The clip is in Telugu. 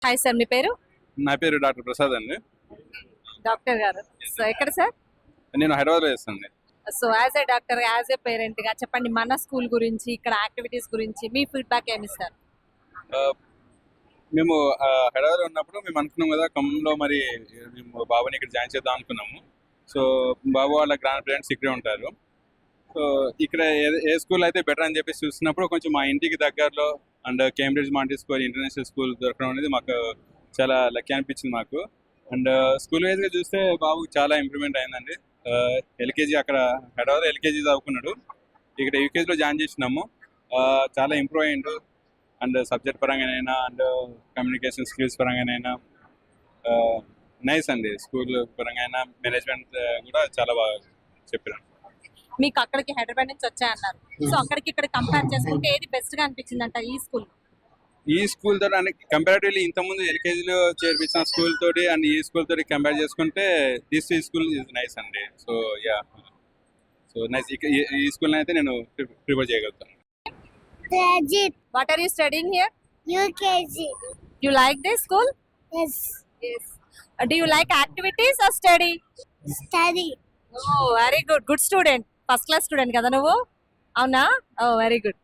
హాయ్ సార్, మీ పేరు? నా పేరు డాక్టర్ ప్రసాద్ అండి. డాక్టర్ గారు. సో ఎక్కడ సార్? నేను హైదరాబాద్లో చేస్తాను. So as a doctor, as a parent గా చెప్పండి, మన స్కూల్ గురించి, ఇక్కడ యాక్టివిటీస్ గురించి మీ ఫీడ్బ్యాక్ ఏమి ఇస్తారు? మేము హైదరాబాద్లో ఉన్నప్పుడు మేము అనుకున్నాం కదా, ఖమ్మంలో మరి మేము బాబుని ఇక్కడ జాయిన్ చేద్దాం అనుకున్నాము. సో బాబు వాళ్ళ గ్రాండ్ పేరెంట్స్ ఇక్కడే ఉంటారు. సో ఇక్కడ ఏ స్కూల్ అయితే బెటర్ అని చెప్పేసి చూస్తున్నప్పుడు కొంచెం మా ఇంటికి దగ్గరలో అండ్ కేంబ్రిడ్జ్ మాంటిస్కోరీ ఇంటర్నేషనల్ స్కూల్ దొరకడం అనేది మాకు చాలా లక్కీ అనిపించింది మాకు. అండ్ స్కూల్ వైజ్గా చూస్తే బాబుకి చాలా ఇంప్రూవ్మెంట్ అయిందండి. ఎల్కేజీ అక్కడ హైదరాబాద్ ఎల్కేజీ చదువుకున్నాడు, ఇక్కడ యూకేజీలో జాయిన్ చేసినాము. చాలా ఇంప్రూవ్ అయ్యిండు. అండ్ సబ్జెక్ట్ పరంగానైనా అండ్ కమ్యూనికేషన్ స్కిల్స్ పరంగానైనా నైస్ అండి. స్కూల్ పరంగా మేనేజ్మెంట్ కూడా చాలా బాగా చెప్పారు. మీకు అక్కడికి హైదరాబాద్ నుంచి వచ్చాయన్నారు. సో అక్కడికి ఇక్కడ కంపేర్ చేసుకుంటే ఏది బెస్ట్ గా అనిపించింది అంట ఈ స్కూల్ తోటి కంపారిటివ్లీ ఇంతకుముందు ఎల్కేజీలో చేర్పించిన స్కూల్ తోటి అండ్ ఈ స్కూల్ తోటి కంపేర్ చేసుకుంటే దిస్ స్కూల్ ఇస్ నైస్ అండి. So so nice. ఈ స్కూల్ అయితే నేను ప్రిఫర్ చేయగలుగుతాను. What are you studying here? UKG. You like this school? Yes. Yes. Do you like activities or study? Study. Oh, very good. Good student. First class student కదా నువ్వు? అవునా? Oh, very good.